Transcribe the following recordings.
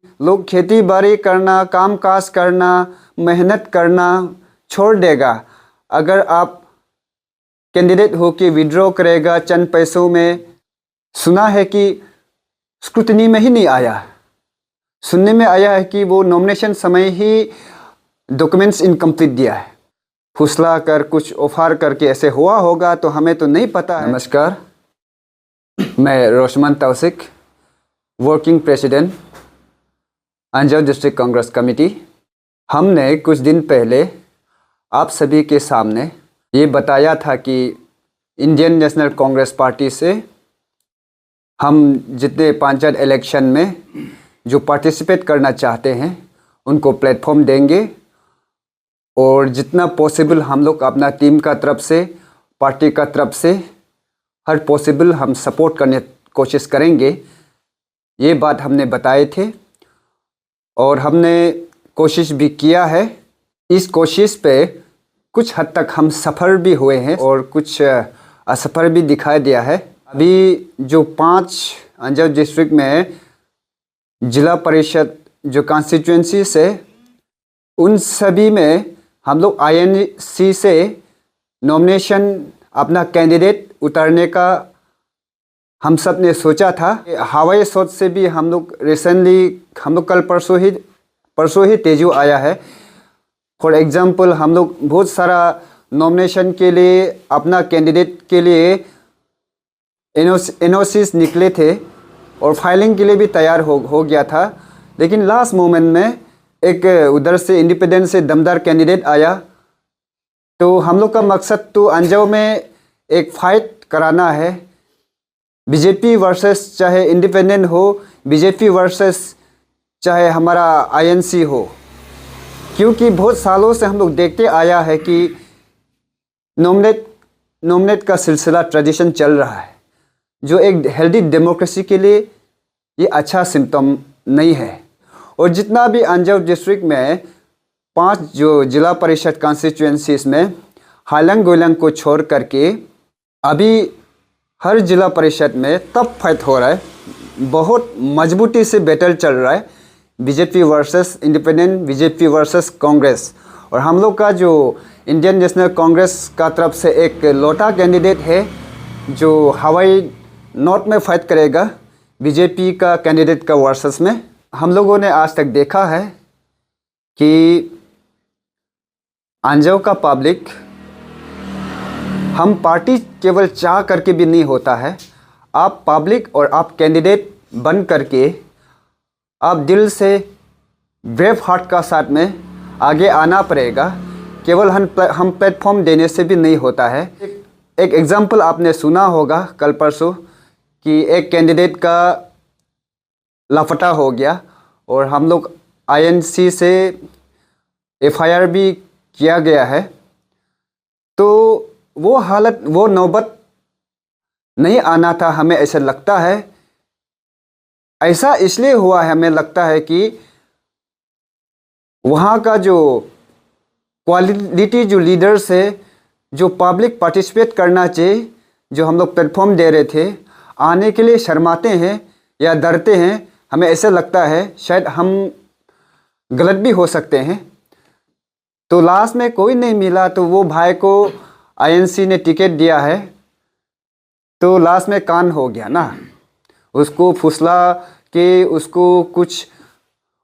लोग खेती बाड़ी करना, काम काज करना, मेहनत करना छोड़ देगा अगर आप कैंडिडेट हो के विड्रॉ करेगा चंद पैसों में। सुना है कि स्क्रूटनी में ही नहीं आया, सुनने में आया है कि वो नॉमिनेशन समय ही डॉक्यूमेंट्स इनकम्प्लीट दिया है। फुसला कर कुछ ऑफर करके ऐसे हुआ होगा तो हमें तो नहीं पता है। नमस्कार, मैं Roshman Tausik, working president Anjaw district Congress committee. हमने कुछ दिन पहले आप सभी के सामने ये बताया था कि इंडियन नेशनल कांग्रेस पार्टी से हम जितने पंचायत इलेक्शन में जो पार्टिसिपेट करना चाहते हैं उनको प्लेटफॉर्म देंगे और जितना पॉसिबल हम लोग अपना टीम का तरफ से, पार्टी का तरफ से हर पॉसिबल हम सपोर्ट करने कोशिश करेंगे। ये बात हमने बताए थे और हमने कोशिश भी किया है। इस कोशिश पे कुछ हद तक हम सफल भी हुए हैं और कुछ असफल भी दिखाई दिया है। अभी जो 5 अंजाव डिस्ट्रिक्ट में जिला परिषद जो कॉन्स्टिट्यूएंसीज है उन सभी में हम लोग आईएनसी से नॉमिनेशन अपना कैंडिडेट उतारने का हम सब ने सोचा था। हवाई सोच से भी हम लोग रिसेंटली हम लोग कल परसों ही तेजू आया है। फॉर एग्जांपल हम लोग बहुत सारा नॉमिनेशन के लिए अपना कैंडिडेट के लिए एनओसीज निकले थे और फाइलिंग के लिए भी तैयार हो गया था, लेकिन लास्ट मोमेंट में एक उधर से इंडिपेंडेंट से दमदार कैंडिडेट आया। तो हम लोग का मकसद तो अंजाव में एक फाइट कराना है, बीजेपी वर्सेस चाहे इंडिपेंडेंट हो, बीजेपी वर्सेस चाहे हमारा आईएनसी हो, क्योंकि बहुत सालों से हम लोग देखते आया है कि नॉमिनेट का सिलसिला ट्रेडिशन चल रहा है, जो एक हेल्दी डेमोक्रेसी के लिए ये अच्छा सिम्टम नहीं है। और जितना भी अंजाव डिस्ट्रिक्ट में 5 जो जिला परिषद कॉन्स्टिट्यूएंसीज में हालंग गोलंग को छोड़ करके अभी हर जिला परिषद में तब फाइट हो रहा है, बहुत मजबूती से बैटल चल रहा है, BJP versus independent, BJP versus Congress. और हम लोग का जो इंडियन नेशनल कांग्रेस का तरफ से एक लोटा कैंडिडेट है जो हवाई नॉर्थ में फाइट करेगा बीजेपी का कैंडिडेट का वर्सेस में। हम लोगों ने आज तक देखा है कि अंजाव का पब्लिक हम पार्टी केवल चाह करके भी नहीं होता है। आप पब्लिक और आप कैंडिडेट बन करके आप दिल से ब्रेव हार्ट का साथ में आगे आना पड़ेगा। केवल हम प्लेटफॉर्म देने से भी नहीं होता है। एक एग्जांपल आपने सुना होगा कल परसों कि एक कैंडिडेट का लापता हो गया और हम लोग आईएनसी से एफआईआर भी किया गया है। तो वो हालत, वो नौबत नहीं आना था, हमें ऐसा लगता है। ऐसा इसलिए हुआ है, हमें लगता है कि वहाँ का जो क्वालिटी जो लीडर्स है, जो पब्लिक पार्टिसिपेट करना चाहिए, जो हम लोग प्लेटफॉर्म दे रहे थे, आने के लिए शर्माते हैं या डरते हैं। हमें ऐसा लगता है शायद हम गलत भी हो सकते हैं। तो लास्ट में कोई नहीं मिला तो वो भाई को आईएनसी ने टिकट दिया है, तो लास्ट में कान हो गया ना, उसको फुसला के उसको कुछ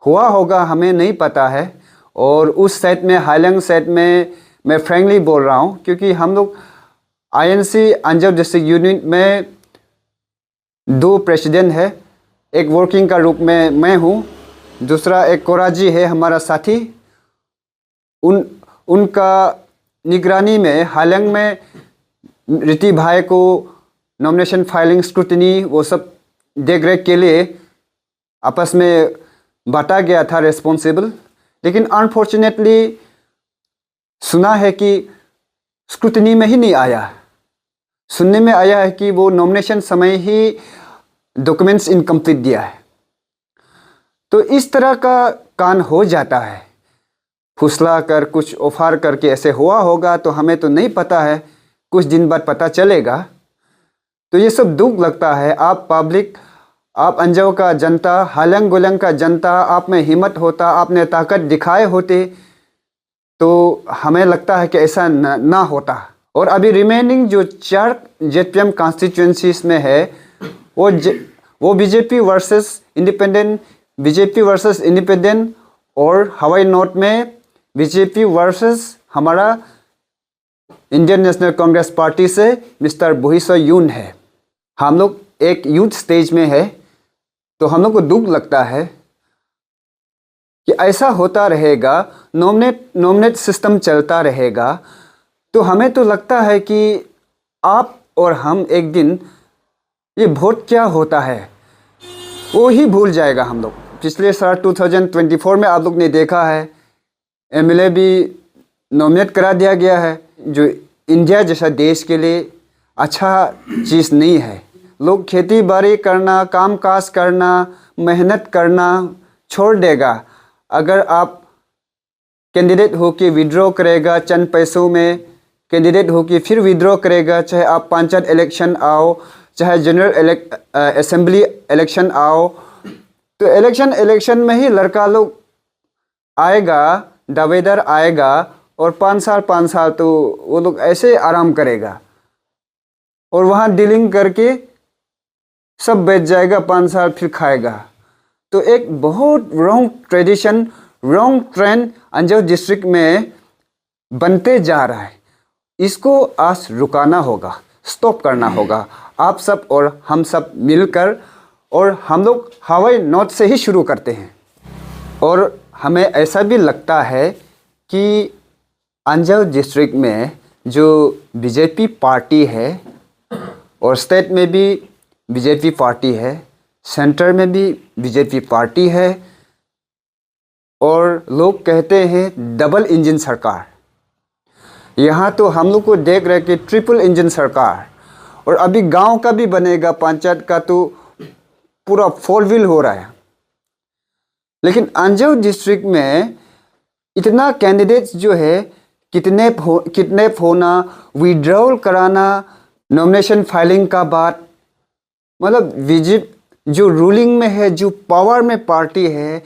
हुआ होगा, हमें नहीं पता है। और उस साइड में हाईलैंड साइड में मैं फ्रेंकली बोल रहा हूँ, क्योंकि हम लोग आईएनसी अंजाव डिस्ट्रिक्ट यूनिट में 2 प्रेसिडेंट है। एक वर्किंग का रूप में मैं हूँ, दूसरा एक कोराजी है हमारा साथी। उनका निगरानी में हालंग में रिति भाई को नॉमिनेशन फाइलिंग स्क्रूटनी वो सब देख रेख के लिए आपस में बांटा गया था रिस्पॉन्सिबल। लेकिन अनफॉर्चुनेटली सुना है कि स्क्रूटनी में ही नहीं आया। सुनने में आया है कि वो नॉमिनेशन समय ही डॉक्यूमेंट्स इनकम्प्लीट दिया है। तो इस तरह का कान हो जाता है, फुसला कर कुछ ऑफर करके ऐसे हुआ होगा तो हमें तो नहीं पता है, कुछ दिन बाद पता चलेगा। तो ये सब दुख लगता है। आप पब्लिक आप अंजाव का जनता, हालंग गुलंग का जनता, आप में हिम्मत होता, आपने ताकत दिखाए होते तो हमें लगता है कि ऐसा ना होता। और अभी रिमेनिंग जो 4 जेपीएम कॉन्स्टिट्यूंसीज में है वो बीजेपी वर्सेस इंडिपेंडेंट और हवाई नॉर्थ में बीजेपी वर्सेस हमारा इंडियन नेशनल कांग्रेस पार्टी से मिस्टर बुहिसो यून है। हम लोग एक यूथ स्टेज में है तो हम लोग को दुख लगता है कि ऐसा होता रहेगा, नॉमिनेट सिस्टम चलता रहेगा। तो हमें तो लगता है कि आप और हम एक दिन ये वोट क्या होता है वो ही भूल जाएगा हम लोग। पिछले साल 2024 में आप लोग ने देखा है एमएलए भी नॉमिनेट करा दिया गया है, जो इंडिया जैसा देश के लिए अच्छा चीज़ नहीं है। लोग खेती बाड़ी करना, काम काज करना, मेहनत करना छोड़ देगा अगर आप कैंडिडेट हो के विड्रॉ करेगा चंद पैसों में, कैंडिडेट हो के फिर विड्रॉ करेगा, चाहे आप पंचायत इलेक्शन आओ, चाहे जनरल असेंबली इलेक्शन आओ। तो इलेक्शन में ही लड़का लोग आएगा, दावेदार आएगा और 5 साल तो वो लोग ऐसे आराम करेगा और वहाँ डीलिंग करके सब बेच जाएगा, 5 साल फिर खाएगा। तो एक बहुत wrong tradition, wrong trend Anjaw district में बनते जा रहा है। इसको आज रुकाना होगा, स्टॉप करना होगा, आप सब और हम सब मिलकर। और हम लोग हवाई नॉर्थ से ही शुरू करते हैं। और हमें ऐसा भी लगता है कि अंजाव डिस्ट्रिक्ट में जो बीजेपी पार्टी है और स्टेट में भी बीजेपी पार्टी है, सेंटर में भी बीजेपी पार्टी है, और लोग कहते हैं डबल इंजन सरकार। यहाँ तो हम लोग को देख रहे कि ट्रिपल इंजन सरकार, और अभी गांव का भी बनेगा, पंचायत का तो पूरा 4 व्हील हो रहा है। लेकिन अंजाव डिस्ट्रिक्ट में इतना कैंडिडेट्स जो है किडनैप होना, विड्रॉल कराना, नॉमिनेशन फाइलिंग का बात, मतलब बीजेपी जो रूलिंग में है, जो पावर में पार्टी है,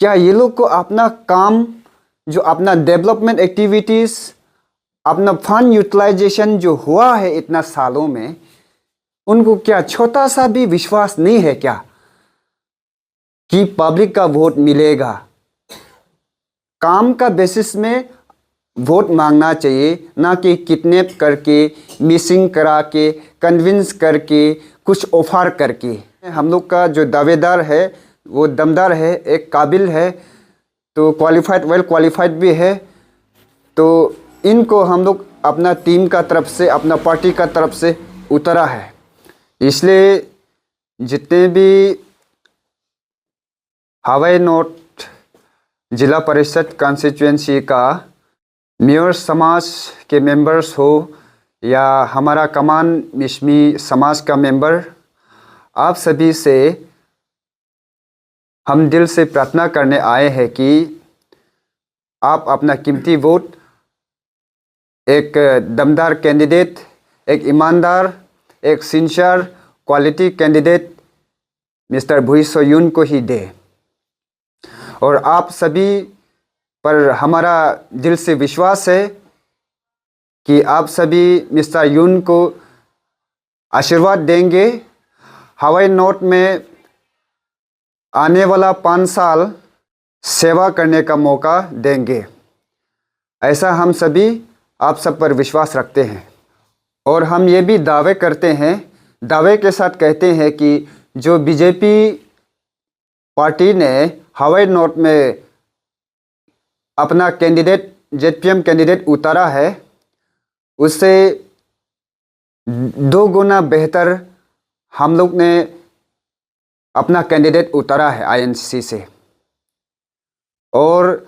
क्या ये लोग को अपना काम, जो अपना डेवलपमेंट एक्टिविटीज़, अपना फंड यूटिलाइजेशन जो हुआ है इतना सालों में, उनको क्या छोटा सा भी विश्वास नहीं है क्या कि पब्लिक का वोट मिलेगा? काम का बेसिस में वोट मांगना चाहिए, ना कि किडनैप करके, मिसिंग करा के, कन्विंस करके, कुछ ऑफर करके। हम लोग का जो दावेदार है वो दमदार है, एक काबिल है, तो क्वालिफाइड, वेल क्वालिफाइड भी है। तो इनको हम लोग अपना टीम का तरफ से, अपना पार्टी का तरफ से उतरा है। इसलिए जितने भी हवाई नॉर्थ जिला परिषद कॉन्स्टिट्यूएंसी का मेयर समाज के मेंबर्स हो या हमारा कमान मिशमी समाज का मेंबर, आप सभी से हम दिल से प्रार्थना करने आए हैं कि आप अपना कीमती वोट एक दमदार कैंडिडेट, एक ईमानदार, एक सिंसियर क्वालिटी कैंडिडेट मिस्टर बुहिसो यून को ही दे। और आप सभी पर हमारा दिल से विश्वास है कि आप सभी मिस्टर यून को आशीर्वाद देंगे, हवाई नॉर्थ में आने वाला 5 साल सेवा करने का मौका देंगे। ऐसा हम सभी आप सब पर विश्वास रखते हैं। और हम ये भी दावे करते हैं, दावे के साथ कहते हैं कि जो बीजेपी पार्टी ने हवाई नॉर्थ में अपना कैंडिडेट, जेपीएम कैंडिडेट उतारा है, उससे 2 गुना बेहतर हम लोग ने अपना कैंडिडेट उतारा है आईएनसी से। और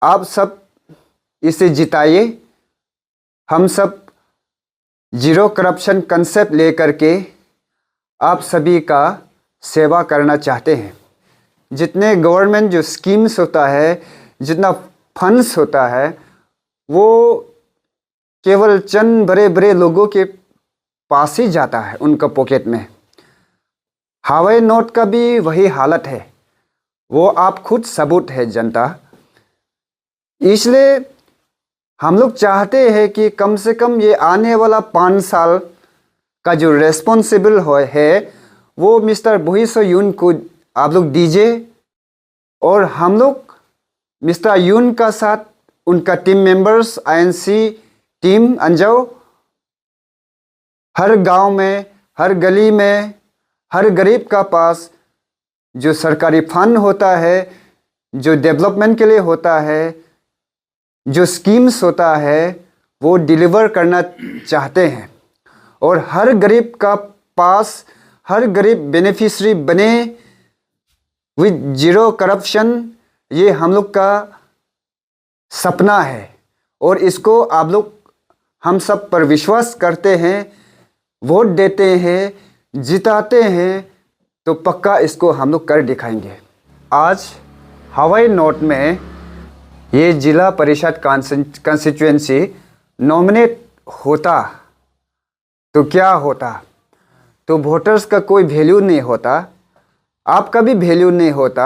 आप सब इसे जिताइए। हम सब जीरो करप्शन कंसेप्ट लेकर के आप सभी का सेवा करना चाहते हैं। जितने गवर्नमेंट जो स्कीम्स होता है, जितना फंड्स होता है, वो केवल चंद बड़े बड़े लोगों के पास ही जाता है, उनका पॉकेट में। हवाई नोट का भी वही हालत है, वो आप खुद सबूत है जनता। इसलिए हम लोग चाहते हैं कि कम से कम ये आने वाला 5 साल का जो रेस्पॉन्सिबल है वो मिस्टर बुहिसो यून को आप लोग दीजिए, और हम लोग मिस्टर यून का साथ उनका टीम मेंबर्स आईएनसी टीम अंजाओ हर गांव में, हर गली में, हर गरीब का पास जो सरकारी फंड होता है, जो डेवलपमेंट के लिए होता है, जो स्कीम्स होता है, वो डिलीवर करना चाहते हैं। और हर गरीब का पास, हर गरीब बेनिफिशरी बने विद जीरो करप्शन, ये हम लोग का सपना है। और इसको आप लोग हम सब पर विश्वास करते हैं, वोट देते हैं, जिताते हैं, तो पक्का इसको हम लोग कर दिखाएंगे। आज हवाई नोट में ये जिला परिषद कंस्टिट्यूएंसी नॉमिनेट होता तो क्या होता, तो वोटर्स का कोई वैल्यू नहीं होता, आपका भी वैल्यू नहीं होता,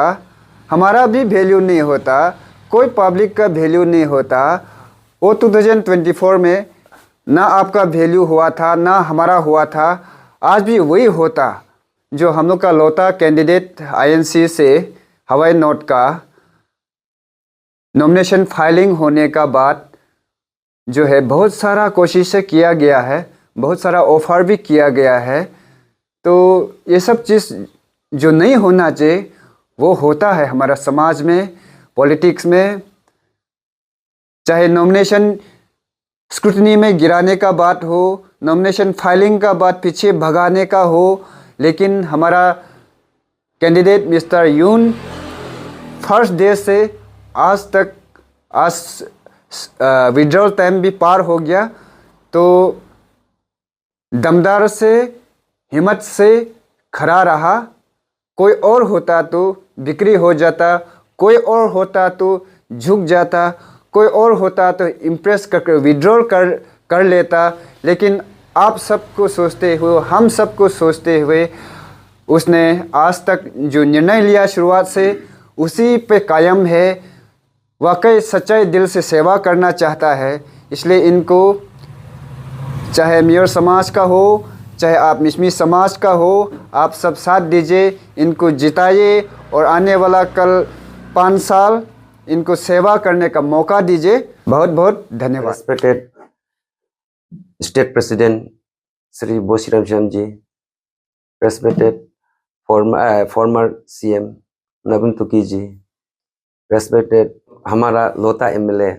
हमारा भी वैल्यू नहीं होता, कोई पब्लिक का वैल्यू नहीं होता। वो 2024 में ना आपका वैल्यू हुआ था, ना हमारा हुआ था। आज भी वही होता जो हम लोग का लौता कैंडिडेट आईएनसी से हवाई नोट का नॉमिनेशन फाइलिंग होने का बाद जो है बहुत सारा कोशिशें किया गया है, बहुत सारा ऑफर भी किया गया है। तो ये सब चीज़ जो नहीं होना चाहिए वो होता है हमारा समाज में, पॉलिटिक्स में। चाहे नॉमिनेशन स्क्रूटनी में गिराने का बात हो, नॉमिनेशन फाइलिंग का बात पीछे भगाने का हो, लेकिन हमारा कैंडिडेट मिस्टर यून फर्स्ट डे से आज तक, आज विड्रॉल टाइम भी पार हो गया, तो दमदार से, हिम्मत से खड़ा रहा। कोई और होता तो बिक्री हो जाता, कोई और होता तो झुक जाता, कोई और होता तो इम्प्रेस करके विड्रॉल कर लेता। लेकिन आप सबको सोचते हुए, हम सबको सोचते हुए उसने आज तक जो निर्णय लिया शुरुआत से उसी पे कायम है। वाकई सच्चाई दिल से सेवा करना चाहता है। इसलिए इनको, चाहे मेयर समाज का हो, चाहे आप मिश्मी समाज का हो, आप सब साथ दीजिए, इनको जिताइए और आने वाला कल 5 साल इनको सेवा करने का मौका दीजिए। बहुत बहुत धन्यवाद। रेस्पेक्टेड स्टेट प्रेसिडेंट श्री बोसीराम जी, रेस्पेक्टेड फॉर्मर सीएम नवीन तुकी जी, रेस्पेक्टेड हमारा लोता एमएलए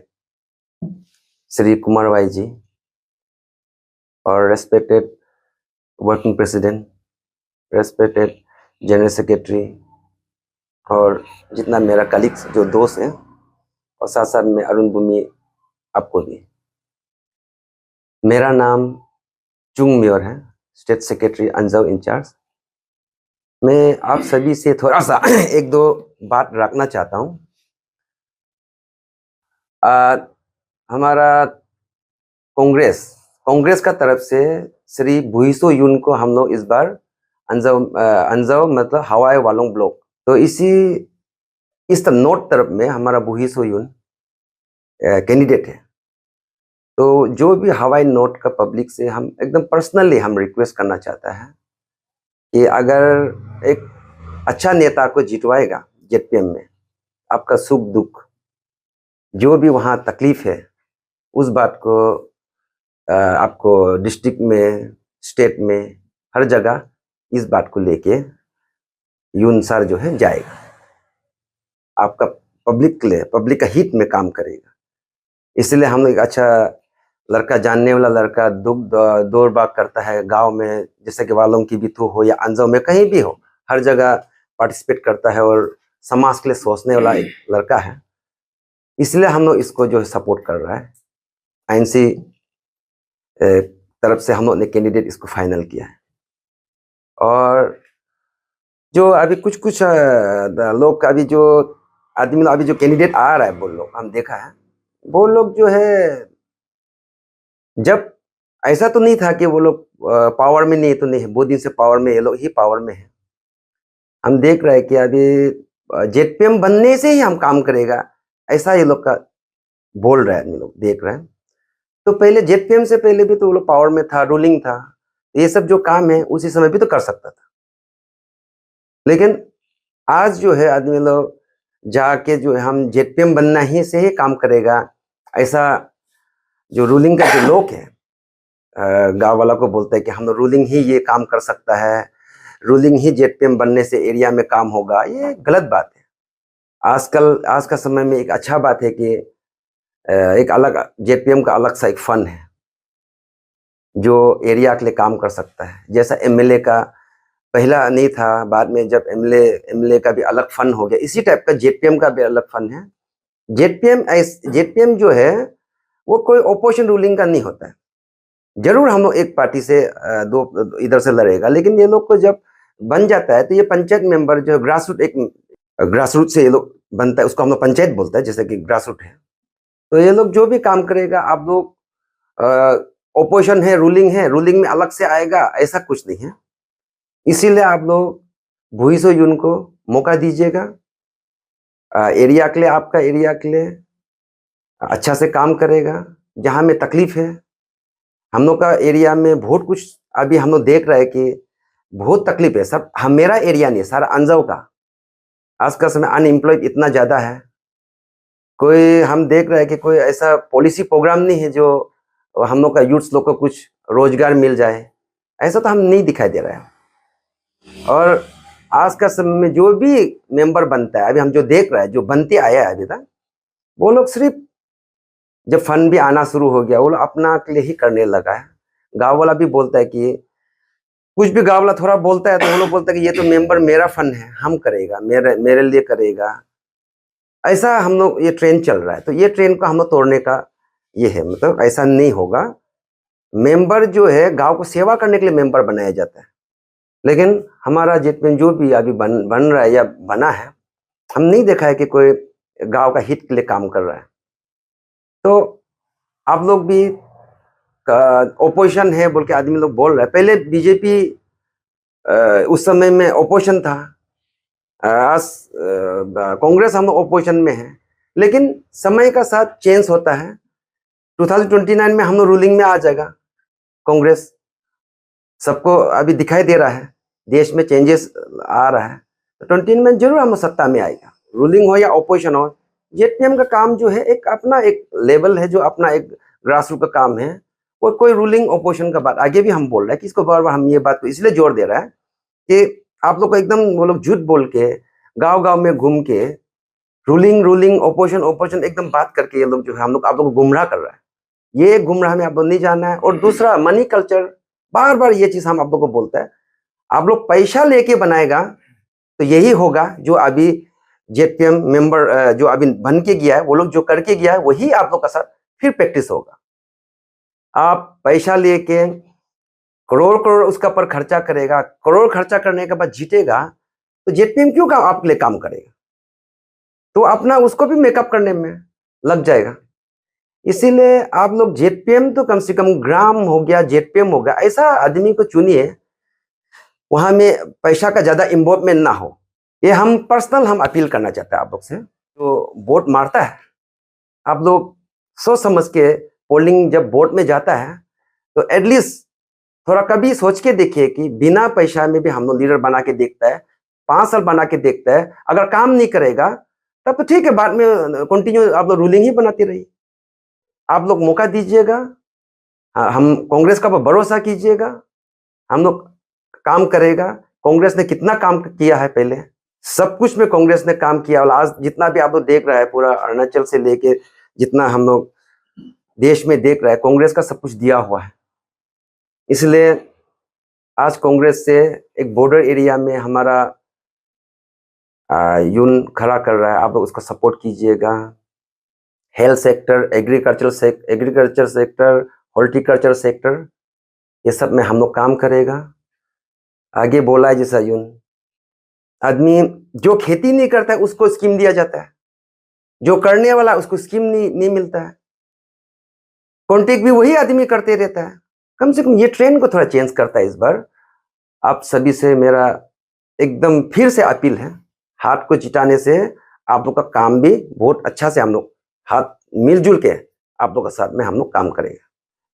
श्री कुमार भाई जी, और respected working president, respected general secretary, और जितना मेरा कलीग्स जो दोस्त हैं, और साथ साथ में अरुण भूमि आपको भी। मेरा नाम चुंग म्योर है, स्टेट सेक्रेटरी अंजाव इंचार्ज। मैं आप सभी से थोड़ा सा एक दो बात रखना चाहता हूँ। हमारा कांग्रेस का तरफ से श्री बुहिसो यून को हम लोग इस बार अंजाव मतलब हवाई वालों ब्लॉक, तो इस नॉर्थ तरफ में हमारा बुहिसो यून कैंडिडेट है। तो जो भी हवाई नोट का पब्लिक से हम एकदम पर्सनली हम रिक्वेस्ट करना चाहता है कि अगर एक अच्छा नेता को जितवाएगा जेडपीएम में, आपका सुख दुख जो भी वहाँ तकलीफ है उस बात को आपको डिस्ट्रिक्ट में, स्टेट में, हर जगह इस बात को लेके यून सर जो है जाएगा, आपका पब्लिक के लिए, पब्लिक का हित में काम करेगा। इसलिए हम लोग एक अच्छा लड़का, जानने वाला लड़का, दुख दौड़ भाग करता है गांव में, जैसे कि वालों की बिथू हो या अंजाव में कहीं भी हो, हर जगह पार्टिसिपेट करता है और समाज के लिए सोचने वाला एक लड़का है। इसलिए हम लोग इसको जो है सपोर्ट कर रहा है। आईएनसी तरफ से हम लोग ने कैंडिडेट इसको फाइनल किया है। और जो अभी कुछ लोग, अभी जो आदमी, अभी जो कैंडिडेट आ रहा है वो लोग हम देखा है, वो लोग जो है, जब ऐसा तो नहीं था कि वो लोग पावर में नहीं, तो नहीं है, बहुत दिन से पावर में ये लोग ही पावर में है। हम देख रहे हैं कि अभी जेडपीएम बनने से ही हम काम करेगा, ऐसा ये लोग का बोल रहे हैं, आदमी लोग देख रहे हैं। तो पहले जेडपीएम से पहले भी तो वो लोग पावर में था, रूलिंग था, ये सब जो काम है उसी समय भी तो कर सकता था। लेकिन आज जो है आदमी लोग जाके जो है हम जेडपीएम बनना ही से ही काम करेगा, ऐसा जो रूलिंग का जो लोग है गांव वाला को बोलता है कि हम रूलिंग ही ये काम कर सकता है, रूलिंग ही जेडपीएम बनने से एरिया में काम होगा, ये गलत बात है। आज का समय में एक अच्छा बात है कि एक अलग जेडपीएम का अलग सा एक फंड है जो एरिया के लिए काम कर सकता है। जैसा एमएलए का पहला नहीं था, बाद में जब एमएलए का भी अलग फंड हो गया, इसी टाइप का जेडपीएम का भी अलग फंड है। जेडपीएम जो है वो कोई ओपोजिशन रूलिंग का नहीं होता है। जरूर हम लोग एक पार्टी से दो इधर से लड़ेगा, लेकिन ये लोग को जब बन जाता है तो ये पंचायत मेंबर जो ग्रास रूट से ये लोग बनता है, उसको हम लोग पंचायत बोलते हैं, जैसे कि ग्रास रूट है। तो ये लोग जो भी काम करेगा, आप लोग ओपोजिशन है, रूलिंग में अलग से आएगा, ऐसा कुछ नहीं है। इसीलिए आप लोग भुईसो यून को मौका दीजिएगा, एरिया के लिए, आपका एरिया के लिए अच्छा से काम करेगा। जहां में तकलीफ है, हम लोग का एरिया में बहुत कुछ अभी हम लोग देख रहे हैं कि बहुत तकलीफ है। सब हम, मेरा एरिया नहीं, सारा अंजाव का आज का समय अनएम्प्लॉयड इतना ज्यादा है। कोई हम देख रहे हैं कि कोई ऐसा पॉलिसी प्रोग्राम नहीं है जो हम लोग का यूथ्स लोग को कुछ रोजगार मिल जाए, ऐसा तो हम नहीं दिखाई दे रहा है। और आज का समय में जो भी मेंबर बनता है, अभी हम जो देख रहे हैं, जो बनते आया है अभी तक, वो लोग सिर्फ जब फंड भी आना शुरू हो गया, वो लोग अपना के लिए ही करने लगा है। गांव वाला भी बोलता है कि कुछ भी गांव वाला थोड़ा बोलता है तो वो लोग बोलता है कि ये तो मेंबर मेरा फंड है, हम करेगा, मेरे लिए करेगा। ऐसा हम लोग, ये ट्रेंड चल रहा है, तो ये ट्रेंड को हम लोग तोड़ने का ये है, मतलब ऐसा नहीं होगा। मेंबर जो है गांव को सेवा करने के लिए मेंबर बनाया जाता है, लेकिन हमारा जितने जो भी अभी बन रहा है या बना है, हम नहीं देखा है कि कोई गांव का हित के लिए काम कर रहा है। तो आप लोग भी ओपोजिशन है बोल के आदमी लोग बोल रहे हैं। पहले बीजेपी उस समय में ओपोजिशन था, आज कांग्रेस हम ओपोजिशन में है, लेकिन समय का साथ चेंज होता है। 2029 में हम लोग रूलिंग में आ जाएगा कांग्रेस, सबको अभी दिखाई दे रहा है, देश में चेंजेस आ रहा है। तो 29 में जरूर हम सत्ता में आएगा, रूलिंग हो या ओपोजिशन हो। जेडपीएम का काम जो है एक अपना एक लेवल है, जो अपना एक ग्रास रूट का काम है। और कोई रूलिंग ओपोजिशन का बात आगे भी हम बोल रहे हैं कि इसको बार बार हम ये बात को इसलिए जोर दे रहा है कि आप लोग को एकदम वो लोग झूठ बोल के गांव गांव में घूम के रूलिंग ओपोजिशन एकदम बात करके ये लोग जो है हम लोग आप लोग को गुमराह कर रहा है। ये गुमराह में आप लोग नहीं जाना है। और दूसरा मनी कल्चर, बार बार ये चीज हम आप लोग को बोलता है, आप लोग पैसा लेके बनाएगा तो यही होगा जो अभी जेडपीएम मेंबर जो अभी बन के गया है, वो लोग जो करके गया है वही आप लोग का साथ फिर प्रैक्टिस होगा। आप पैसा लेके करोड़ करोड़ उसका पर खर्चा करेगा, करोड़ खर्चा करने के बाद जीतेगा, तो जेडपीएम क्यों काम आपके लिए काम करेगा? तो अपना उसको भी मेकअप करने में लग जाएगा। इसीलिए आप लोग जेडपीएम तो कम से कम ग्राम हो गया, जेडपीएम हो गया, ऐसा आदमी को चुनिए वहां में पैसा का ज्यादा इन्वॉल्वमेंट ना हो। ये हम पर्सनल हम अपील करना चाहते हैं आप लोग से। तो वोट मारता है, आप लोग सोच समझ के, पोलिंग जब वोट में जाता है तो एटलीस्ट थोड़ा कभी सोच के देखिए कि बिना पैसा में भी हम लोग लीडर बना के देखता है, 5 साल बना के देखता है, अगर काम नहीं करेगा तब तो ठीक है, बाद में कंटिन्यू आप लोग रूलिंग ही बनाती रहिए। आप लोग मौका दीजिएगा, हम कांग्रेस का भरोसा कीजिएगा, हम लोग काम करेगा। कांग्रेस ने कितना काम किया है, पहले सब कुछ में कांग्रेस ने काम किया। और आज जितना भी आप लोग देख रहा है, पूरा अरुणाचल से लेके जितना हम लोग देश में देख रहा है, कांग्रेस का सब कुछ दिया हुआ है। इसलिए आज कांग्रेस से एक बॉर्डर एरिया में हमारा यून खड़ा कर रहा है, आप लोग उसको सपोर्ट कीजिएगा। Health sector, agriculture sector, horticulture sector, ये सब में हम लोग काम करेगा। आगे बोला है जैसा यून, आदमी जो खेती नहीं करता है उसको स्कीम दिया जाता है, जो करने वाला उसको स्कीम नहीं मिलता है। कॉन्टेक्ट भी वही आदमी करते रहता है। कम से कम ये ट्रेंड को थोड़ा चेंज करता है इस बार। आप सभी से मेरा एकदम फिर से अपील है, हाथ को जिताने से आप लोग का काम भी बहुत अच्छा से हम लोग हाथ मिलजुल के आप लोग के साथ में हम लोग काम करेंगे।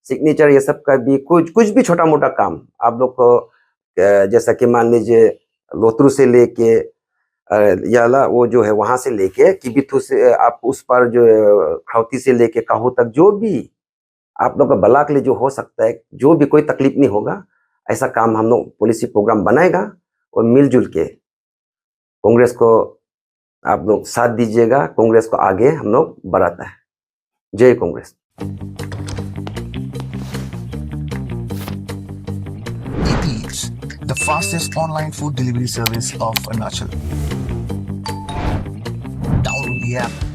सिग्नेचर ये सब का भी कुछ भी छोटा मोटा काम आप लोग को जैसा कि मान लीजिए लोतरू से लेके याला वो जो है वहां से लेके किबिथु से आप उस पर जो खौती से लेके काहू तक जो भी आप लोग का भला के लिए जो हो सकता है, जो भी कोई तकलीफ नहीं होगा, ऐसा काम हम लोग पॉलिसी प्रोग्राम बनाएगा और मिलजुल के कांग्रेस को आप लोग साथ दीजिएगा, कांग्रेस को आगे हम लोग बढ़ाता है। जय Congress. Eats, the fastest online food delivery service of Arunachal. Download the app